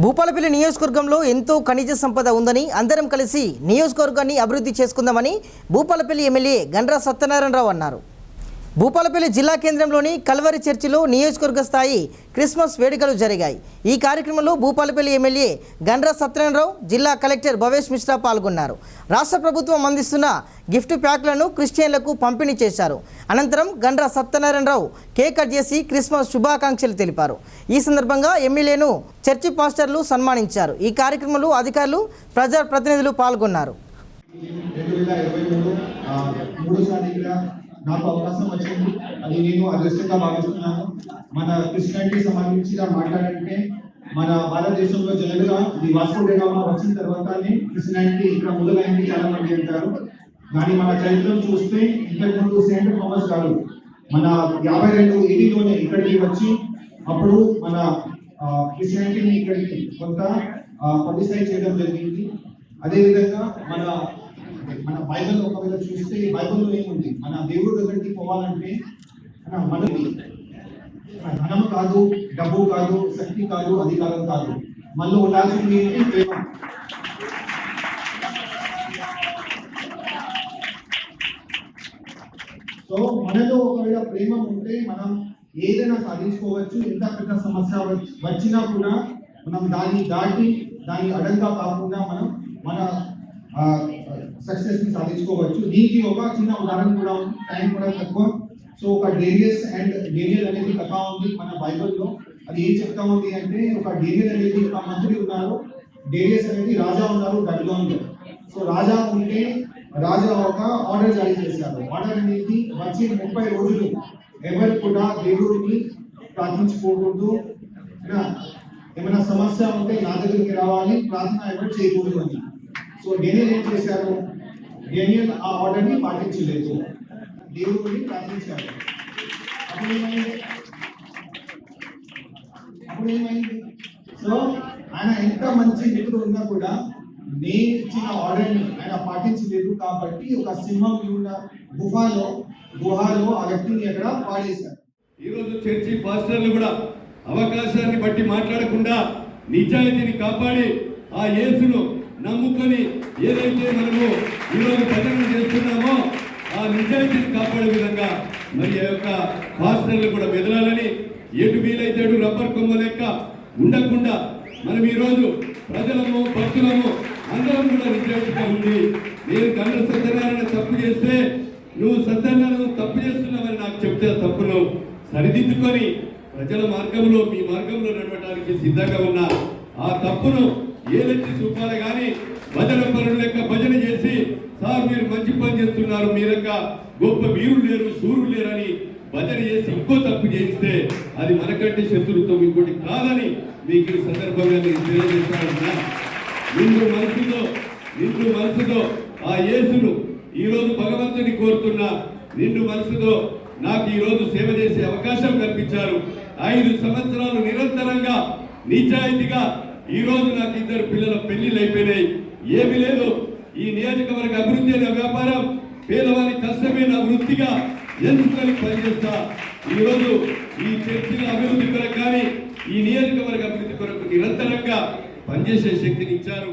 భూపాలపల్లి నియోజకవర్గంలో ఎంతో ఖనిజ సంపద ఉందని అందరం కలిసి నియోజకవర్గాన్ని అభివృద్ధి చేసుకుందామని భూపాలపల్లి ఎమ్మెల్యే గండ్ర సత్యనారాయణరావు అన్నారు. భూపాలపల్లి జిల్లా కేంద్రంలోని కల్వరి చర్చిలో నియోజకవర్గ స్థాయి క్రిస్మస్ వేడుకలు జరిగాయి. ఈ కార్యక్రమంలో భూపాలపల్లి ఎమ్మెల్యే గండ్ర సత్యనారాయణరావు, జిల్లా కలెక్టర్ భవేష్ మిశ్రా పాల్గొన్నారు. రాష్ట్ర ప్రభుత్వం అందిస్తున్న గిఫ్ట్ ప్యాక్లను క్రిస్టియన్లకు పంపిణీ చేశారు. అనంతరం గండ్ర సత్యనారాయణరావు కేక్ కట్ చేసి క్రిస్మస్ శుభాకాంక్షలు తెలిపారు. ఈ సందర్భంగా ఎమ్మెల్యేను చర్చి పాస్టర్లు సన్మానించారు. ఈ కార్యక్రమంలో అధికారులు, ప్రజాప్రతినిధులు పాల్గొన్నారు. నాకు అవకాశం వచ్చింది, అది నేను అదృష్టంగా భావిస్తున్నాను. మన క్రిస్టియానిటీ సంబంధించి మాట్లాడంటే మన భారతదేశంలో జనరల్గా ఈ వాస్కో డి గామా వచ్చిన తర్వాతనే క్రిస్టియానిటీ ఇక్కడ మొదలైంది చాలా మంది అంటారు. కానీ మన చరిత్రను చూస్తే ఇంతకుముందు సెయింట్ థామస్ గారు మన 52 ఏడీలోనే ఇక్కడికి వచ్చి అప్పుడు మన క్రిస్టియానిటీని ఇక్కడికి కొంత పబ్లిసైజ్ చేయడం జరిగింది. అదేవిధంగా మన బైబిల్ ఒకవేళ చూస్తే బైబిల్లో ఏముంది, మన దేవుడి దగ్గరికి పోవాలంటే మనకి ధనం కాదు, డబ్బు కాదు, శక్తి కాదు, అధికారం కాదు, మనలో ఉండాల్సింది ఏంటి? ప్రేమ. సో మనలో ఒకవేళ ప్రేమ ఉంటే మనం ఏదైనా సాధించుకోవచ్చు. ఎంత పెద్ద సమస్య వచ్చినా కూడా మనం దాన్ని దాటి దాన్ని అడంగా కాకుండా మనం మన సక్సెస్ ని సాధించుకోవచ్చు. దీనికి ఒక చిన్న ఉదాహరణ కూడా ఉంది, టైం కూడా తక్కువ. సో ఒక డేరియస్ అండ్ డేనియల్ అనేది కథ ఉంది మన బైబిల్లో. అది ఏం చెప్తా ఉంది అంటే, ఒక డేనియల్ అనేది ఒక మంత్రి ఉన్నారు, డేరియస్ అనేది రాజా ఉన్నారు బబిలోన్లో. సో రాజా ఉంటే రాజా ఒక ఆర్డర్ జారీ చేశారు. ఆర్డర్ అనేది వచ్చి 30 రోజులు ఎవరు కూడా దేవుడిని ప్రార్థించుకోకూడదు, ఏమైనా సమస్య ఉంటే నా దగ్గరికి రావాలి, ప్రార్థన ఎవరు చేయకూడదు అని. సో డేనియల్ ఏం చేశారు? డేనియల్ ఆ ఆర్డర్ని పాటించలేదు, దేవుడిని ప్రార్థించారు. అప్పుడు ఏమైంది? సో ఆయన ఎంత మంచి మిత్రుడు ఉన్నా కూడా నేను ఇచ్చిన ఆర్డర్ని ఆయన పాటించలేదు కాబట్టి ఒక సింహం ఉన్న గుహలో ఆ వ్యక్తిని ఎక్కడ పాడేశారు. ఈరోజు చర్చి పాస్టర్లు కూడా అవకాశాన్ని బట్టి మాట్లాడకుండా నిజాయితీని కాపాడి ఆ యేసును నమ్ముకొని ఏదైతే మనము ఈరోజు ప్రకటన చేస్తున్నామో ఆ నిజాయితీని కాపాడే విధంగా మరి ఆ యొక్క పాస్టర్లు కూడా మెదలాలని, ఎటు వీలైతే రబ్బర్ కొమ్మ లెక్క ఉండకుండా మనం ఈరోజు ప్రజలము, భక్తులము అందరం కూడా నిజాయితీగా ఉంది. నేను గండ్ర సత్యనారాయణ తప్పు చేస్తే నువ్వు సత్యనారాయణ తప్పు చేస్తున్నావని నాకు చెప్తే తప్పును సరిదిద్దుకొని ప్రజల మార్గంలో, మీ మార్గంలో నడవడానికి సిద్ధంగా ఉన్న ఆ తప్పును ఏదెత్తి చూపాలి. కానీ భజన పనులు లెక్క భజన చేసి సార్ మీరు మంచి పని చేస్తున్నారు, మీరక్క గొప్ప వీరులు లేరు, సూర్యులు లేరని భజన చేసి ఇంకో తప్పు చేయిస్తే అది మనకంటే శత్రుత్వం ఇంకోటి కాదని మీకు ఈ సందర్భంగా నేను తెలియజేస్తాను. నిండు మనసుతో ఆ యేసును ఈరోజు భగవంతుని కోరుతున్న నిండు మనసుతో నాకు ఈరోజు సేవ చేసే అవకాశం కల్పించారు. 5 సంవత్సరాలు నిరంతరంగా నిజాయితీగా ఈరోజు నాకు 2 పిల్లల పెళ్లిళ్ళు అయిపోయినాయి. ఏమీ లేదు, ఈ నియోజకవర్గ అభివృద్ధి అనే వ్యాపారం పేదవారి కష్టమైన వృత్తిగా ఎంచుకొని పనిచేస్తా. ఈరోజు ఈ చర్చిల అభివృద్ధి కొరకు కానీ ఈ నియోజకవర్గ అభివృద్ధి కొరకు నిరంతరంగా పనిచేసే శక్తిని ఇచ్చారు.